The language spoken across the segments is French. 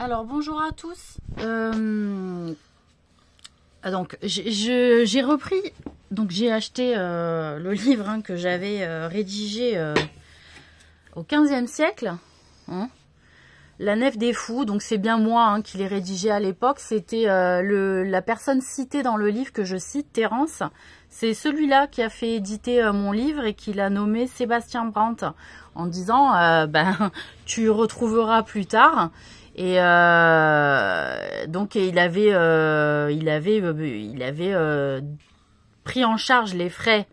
Alors bonjour à tous. Donc j'ai repris, donc j'ai acheté le livre que j'avais rédigé au 15e siècle, La Nef des Fous. Donc c'est bien moi qui l'ai rédigé à l'époque. C'était la personne citée dans le livre que je cite, Terence. C'est celui-là qui a fait éditer mon livre et qui l'a nommé Sébastien Brandt en disant tu retrouveras plus tard. Et donc il avait pris en charge les frais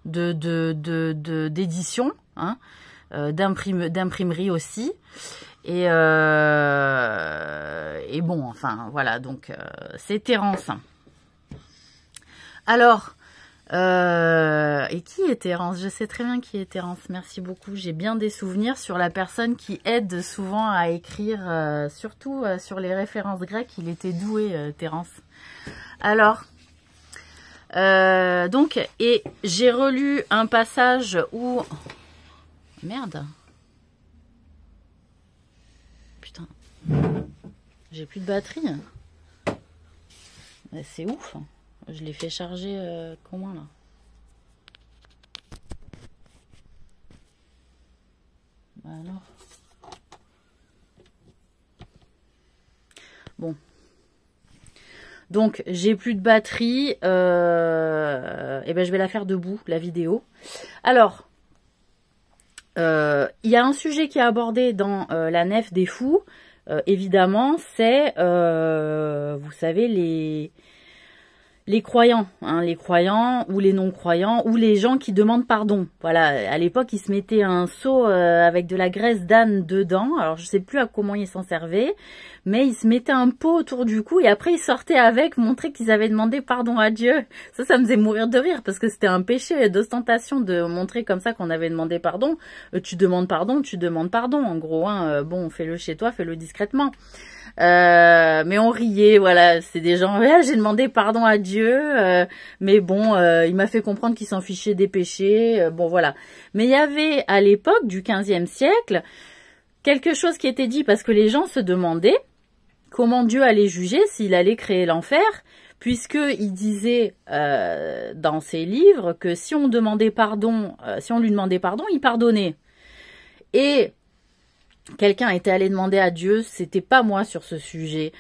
d'édition, d'imprimerie aussi. Et bon, enfin voilà, donc c'est Terence. Alors, et qui est Terence? Je sais très bien qui est Terence, merci beaucoup. J'ai bien des souvenirs sur la personne qui aide souvent à écrire, surtout sur les références grecques. Il était doué, Terence. Alors, donc, et j'ai relu un passage où... Merde. Putain. J'ai plus de batterie. C'est ouf. Je l'ai fait charger comment là? Alors. Bon. Donc j'ai plus de batterie. Et ben je vais la faire debout, la vidéo. Alors, il y a un sujet qui est abordé dans La Nef des Fous. Évidemment, c'est, vous savez, les croyants, les croyants ou les non-croyants ou les gens qui demandent pardon. Voilà, à l'époque, ils se mettaient un seau avec de la graisse d'âne dedans. Alors, je sais plus à comment ils s'en servaient, mais ils se mettaient un pot autour du cou et après, ils sortaient avec, montrer qu'ils avaient demandé pardon à Dieu. Ça me faisait mourir de rire parce que c'était un péché d'ostentation de montrer comme ça qu'on avait demandé pardon. Tu demandes pardon, en gros. Bon, fais-le chez toi, fais-le discrètement. Mais on riait, voilà, c'est des gens, j'ai demandé pardon à Dieu, mais bon, il m'a fait comprendre qu'il s'en fichait des péchés, bon voilà. Mais il y avait à l'époque du 15e siècle quelque chose qui était dit parce que les gens se demandaient comment Dieu allait juger, s'il allait créer l'enfer, puisqu'il disait dans ses livres que si on demandait pardon, si on lui demandait pardon, il pardonnait. Et quelqu'un était allé demander à Dieu, c'était pas moi sur ce sujet,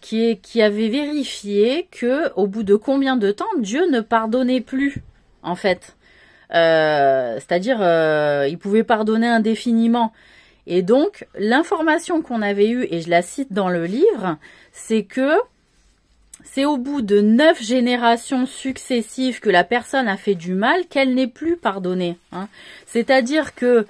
qui avait vérifié que au bout de combien de temps Dieu ne pardonnait plus, en fait. C'est-à-dire, il pouvait pardonner indéfiniment. Et donc, l'information qu'on avait eue, et je la cite dans le livre, c'est que c'est au bout de 9 générations successives que la personne a fait du mal qu'elle n'est plus pardonnée. C'est-à-dire que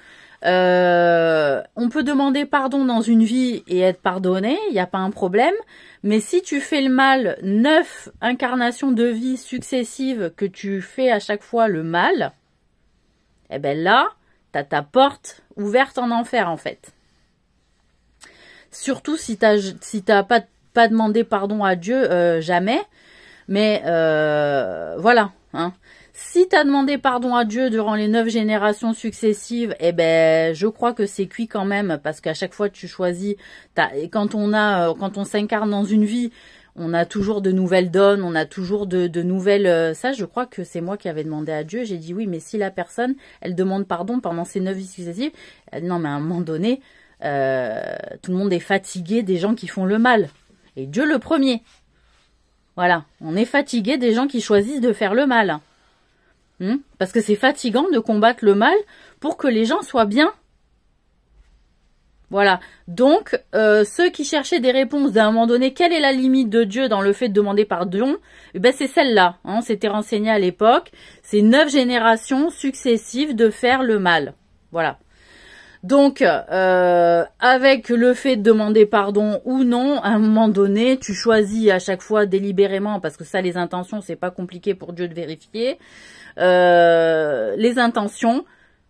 on peut demander pardon dans une vie et être pardonné, il n'y a pas un problème. Mais si tu fais le mal, 9 incarnations de vie successives que tu fais à chaque fois le mal, eh ben là, tu as ta porte ouverte en enfer en fait. Surtout si t'as pas demandé pardon à Dieu, jamais. Mais voilà, Si tu as demandé pardon à Dieu durant les 9 générations successives, eh ben, je crois que c'est cuit quand même, parce qu'à chaque fois tu choisis, quand on s'incarne dans une vie, on a toujours de nouvelles donnes, on a toujours de nouvelles, ça je crois que c'est moi qui avais demandé à Dieu, j'ai dit oui, mais si la personne, elle demande pardon pendant ces 9 vies successives, non mais à un moment donné, tout le monde est fatigué des gens qui font le mal, et Dieu le premier. Voilà, on est fatigué des gens qui choisissent de faire le mal. Parce que c'est fatigant de combattre le mal pour que les gens soient bien. Voilà. Donc, ceux qui cherchaient des réponses d'un moment donné, quelle est la limite de Dieu dans le fait de demander pardon? Eh ben, c'est celle-là. C'était renseigné à l'époque. C'est 9 générations successives de faire le mal. Voilà. Donc, avec le fait de demander pardon ou non, à un moment donné, tu choisis à chaque fois délibérément, parce que ça, les intentions, c'est pas compliqué pour Dieu de vérifier. Les intentions,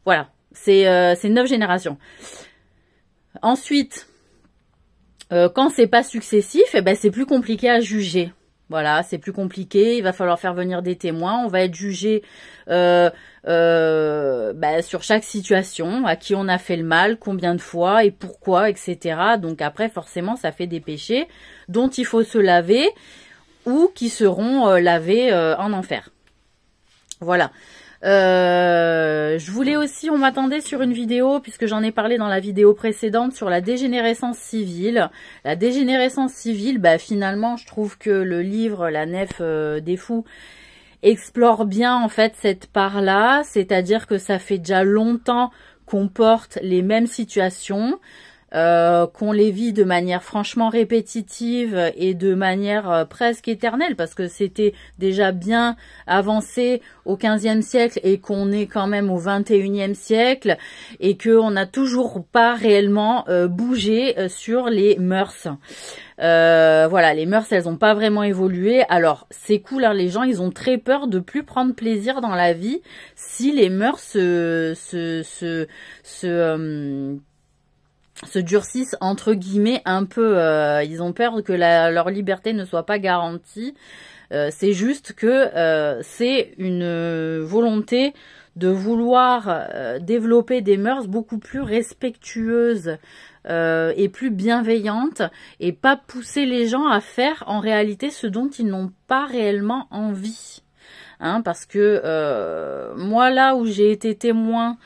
voilà, c'est 9 générations. Ensuite, quand c'est pas successif, eh ben c'est plus compliqué à juger. Voilà, c'est plus compliqué, il va falloir faire venir des témoins, on va être jugé sur chaque situation, à qui on a fait le mal, combien de fois et pourquoi, etc. Donc après, forcément, ça fait des péchés dont il faut se laver ou qui seront lavés en enfer. Voilà. Je voulais aussi, on m'attendait sur une vidéo, puisque j'en ai parlé dans la vidéo précédente, sur la dégénérescence civile. La dégénérescence civile, finalement, je trouve que le livre, La Nef des Fous, explore bien en fait cette part-là, c'est-à-dire que ça fait déjà longtemps qu'on porte les mêmes situations, qu'on les vit de manière franchement répétitive et de manière presque éternelle, parce que c'était déjà bien avancé au XVe siècle et qu'on est quand même au XXIe siècle et qu'on n'a toujours pas réellement bougé sur les mœurs. Voilà, les mœurs, elles n'ont pas vraiment évolué. Alors, c'est cool, hein, les gens, ils ont très peur de plus prendre plaisir dans la vie si les mœurs se durcissent entre guillemets un peu. Ils ont peur que leur liberté ne soit pas garantie. C'est juste que c'est une volonté de vouloir développer des mœurs beaucoup plus respectueuses et plus bienveillantes, et pas pousser les gens à faire en réalité ce dont ils n'ont pas réellement envie. Hein, parce que moi, là où j'ai été témoin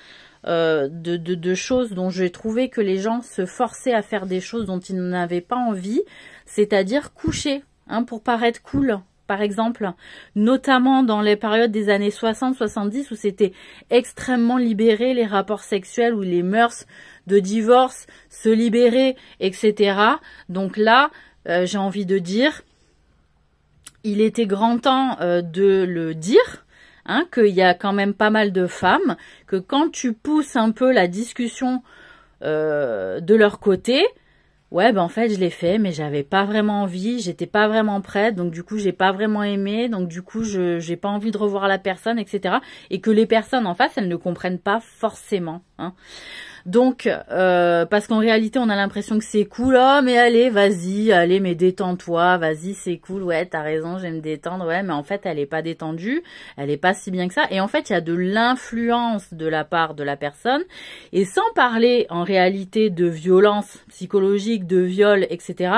de choses dont j'ai trouvé que les gens se forçaient à faire des choses dont ils n'avaient pas envie, c'est-à-dire coucher, hein, pour paraître cool, par exemple, notamment dans les périodes des années 60-70 où c'était extrêmement libéré, les rapports sexuels ou les mœurs de divorce se libéraient, etc. Donc là, j'ai envie de dire, il était grand temps de le dire, hein, qu'il y a quand même pas mal de femmes, que quand tu pousses un peu la discussion de leur côté, ouais, en fait, je l'ai fait, mais j'avais pas vraiment envie, j'étais pas vraiment prête, donc du coup, j'ai pas vraiment aimé, donc du coup, j'ai pas envie de revoir la personne, etc. Et que les personnes en face, elles ne comprennent pas forcément, hein. Donc, parce qu'en réalité, on a l'impression que c'est cool. Oh, mais allez, vas-y, allez, mais détends-toi, vas-y, c'est cool, ouais, t'as raison, je vais me détendre, ouais, mais en fait, elle est pas détendue, elle est pas si bien que ça. Et en fait, il y a de l'influence de la part de la personne. Et sans parler, en réalité, de violence psychologique, de viol, etc.,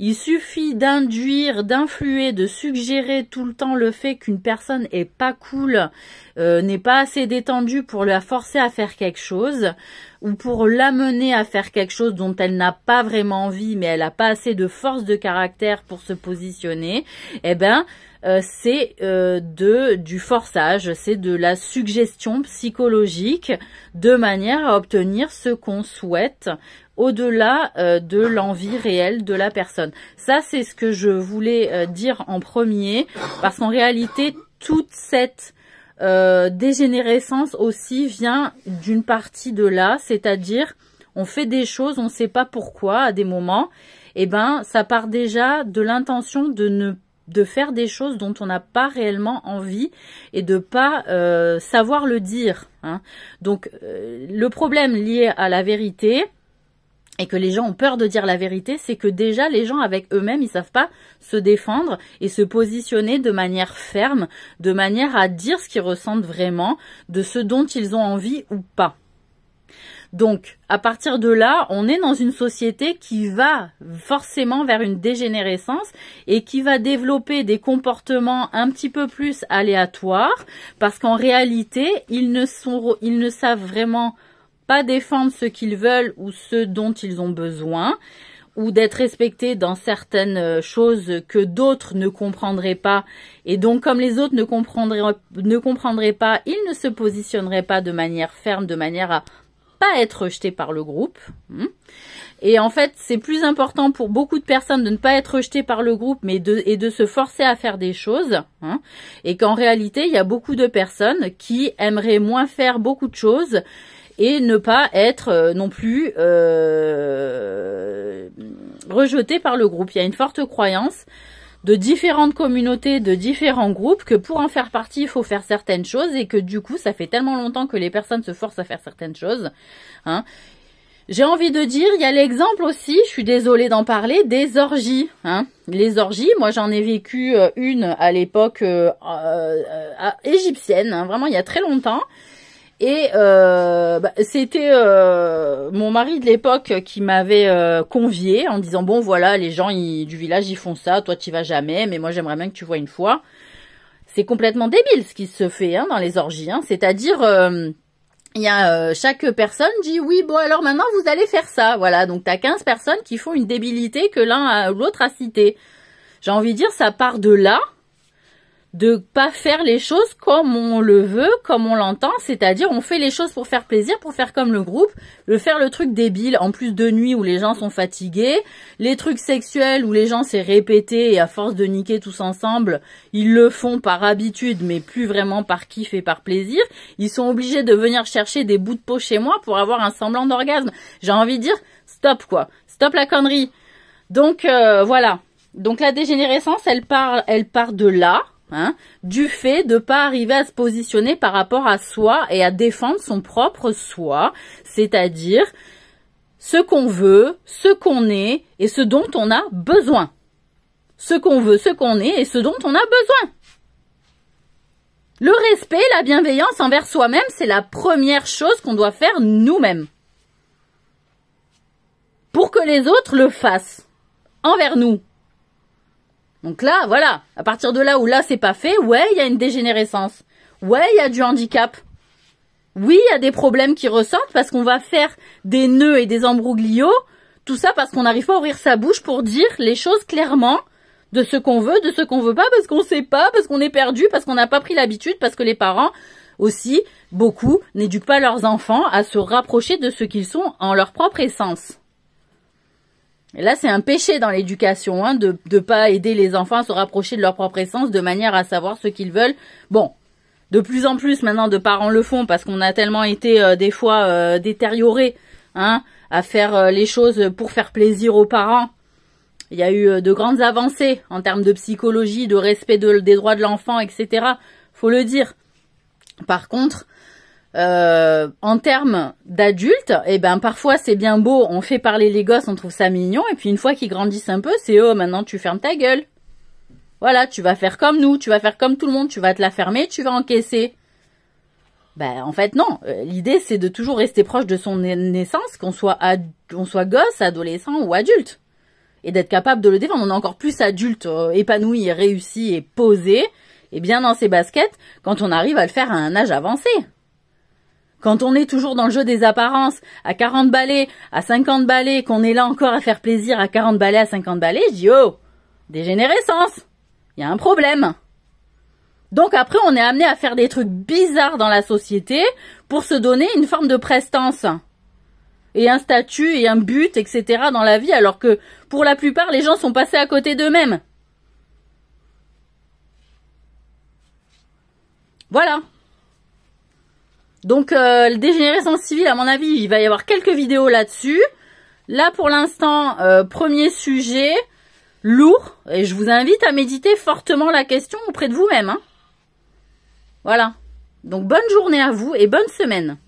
il suffit d'induire, d'influer, de suggérer tout le temps le fait qu'une personne est pas cool, n'est pas assez détendue pour la forcer à faire quelque chose, ou pour l'amener à faire quelque chose dont elle n'a pas vraiment envie, mais elle n'a pas assez de force de caractère pour se positionner, eh ben, c'est du forçage, c'est de la suggestion psychologique de manière à obtenir ce qu'on souhaite au-delà de l'envie réelle de la personne. Ça, c'est ce que je voulais dire en premier, parce qu'en réalité, toute cette dégénérescence aussi vient d'une partie de là, c'est-à-dire on fait des choses, on ne sait pas pourquoi à des moments, et ben ça part déjà de l'intention de faire des choses dont on n'a pas réellement envie et de pas savoir le dire, hein. Donc le problème lié à la vérité, et que les gens ont peur de dire la vérité, c'est que déjà les gens avec eux-mêmes, ils savent pas se défendre et se positionner de manière ferme, de manière à dire ce qu'ils ressentent vraiment, de ce dont ils ont envie ou pas. Donc, à partir de là, on est dans une société qui va forcément vers une dégénérescence et qui va développer des comportements un petit peu plus aléatoires, parce qu'en réalité, ils ne savent vraiment pas défendre ce qu'ils veulent ou ce dont ils ont besoin, ou d'être respectés dans certaines choses que d'autres ne comprendraient pas. Et donc, comme les autres ne comprendraient pas, ils ne se positionneraient pas de manière ferme, de manière à pas être rejetés par le groupe. Et en fait, c'est plus important pour beaucoup de personnes de ne pas être rejetées par le groupe, mais de se forcer à faire des choses, hein. Et qu'en réalité, il y a beaucoup de personnes qui aimeraient moins faire beaucoup de choses et ne pas être non plus rejeté par le groupe. Il y a une forte croyance de différentes communautés, de différents groupes, que pour en faire partie, il faut faire certaines choses, et que du coup, ça fait tellement longtemps que les personnes se forcent à faire certaines choses, hein. J'ai envie de dire, il y a l'exemple aussi, je suis désolée d'en parler, des orgies. Hein. Les orgies, moi j'en ai vécu une à l'époque égyptienne, hein, vraiment il y a très longtemps. Et c'était mon mari de l'époque qui m'avait convié en disant, bon voilà, les gens du village ils font ça, toi tu y vas jamais, mais moi j'aimerais bien que tu vois une fois. C'est complètement débile ce qui se fait hein, dans les orgies, hein. C'est-à-dire... il y a chaque personne dit oui bon alors maintenant vous allez faire ça, voilà, donc t'as 15 personnes qui font une débilité que l'un ou l'autre a cité. J'ai envie de dire ça part de là, de pas faire les choses comme on le veut, comme on l'entend, c'est-à-dire on fait les choses pour faire plaisir, pour faire comme le groupe, faire le truc débile en plus de nuit où les gens sont fatigués, les trucs sexuels où les gens c'est répété et à force de niquer tous ensemble, ils le font par habitude mais plus vraiment par kiff et par plaisir, ils sont obligés de venir chercher des bouts de peau chez moi pour avoir un semblant d'orgasme. J'ai envie de dire stop quoi, stop la connerie. Donc voilà, donc la dégénérescence elle part de là. Hein, du fait de pas arriver à se positionner par rapport à soi et à défendre son propre soi, c'est-à-dire ce qu'on veut, ce qu'on est et ce dont on a besoin. Ce qu'on veut, ce qu'on est et ce dont on a besoin. Le respect, la bienveillance envers soi-même, c'est la première chose qu'on doit faire nous-mêmes. Pour que les autres le fassent envers nous. Donc là, voilà, à partir de là où là c'est pas fait, ouais, il y a une dégénérescence. Ouais, il y a du handicap. Oui, il y a des problèmes qui ressortent parce qu'on va faire des nœuds et des embrouglios. Tout ça parce qu'on n'arrive pas à ouvrir sa bouche pour dire les choses clairement de ce qu'on veut, de ce qu'on veut pas, parce qu'on sait pas, parce qu'on est perdu, parce qu'on n'a pas pris l'habitude, parce que les parents aussi, beaucoup, n'éduquent pas leurs enfants à se rapprocher de ce qu'ils sont en leur propre essence. Et là, c'est un péché dans l'éducation, hein, de pas aider les enfants à se rapprocher de leur propre essence de manière à savoir ce qu'ils veulent. Bon, de plus en plus maintenant de parents le font parce qu'on a tellement été des fois détériorés, hein, à faire les choses pour faire plaisir aux parents. Il y a eu de grandes avancées en termes de psychologie, de respect des droits de l'enfant, etc. Faut le dire. Par contre, en termes d'adultes, eh ben parfois c'est bien beau, on fait parler les gosses, on trouve ça mignon, et puis une fois qu'ils grandissent un peu, c'est oh maintenant tu fermes ta gueule. Voilà, tu vas faire comme nous, tu vas faire comme tout le monde, tu vas te la fermer, tu vas encaisser. Ben en fait non, l'idée c'est de toujours rester proche de son naissance, qu'on soit gosse, adolescent ou adulte, et d'être capable de le défendre. On est encore plus adulte, épanoui, réussi et posé, et bien dans ses baskets, quand on arrive à le faire à un âge avancé. Quand on est toujours dans le jeu des apparences, à 40 balais, à 50 balais, qu'on est là encore à faire plaisir à 40 balais, à 50 balais, je dis, oh, dégénérescence, il y a un problème. Donc après, on est amené à faire des trucs bizarres dans la société pour se donner une forme de prestance. Et un statut et un but, etc. dans la vie, alors que pour la plupart, les gens sont passés à côté d'eux-mêmes. Voilà. Donc, dégénérescence civile, à mon avis, il va y avoir quelques vidéos là-dessus. Là, pour l'instant, premier sujet, lourd. Et je vous invite à méditer fortement la question auprès de vous-même. Hein. Voilà. Donc, bonne journée à vous et bonne semaine.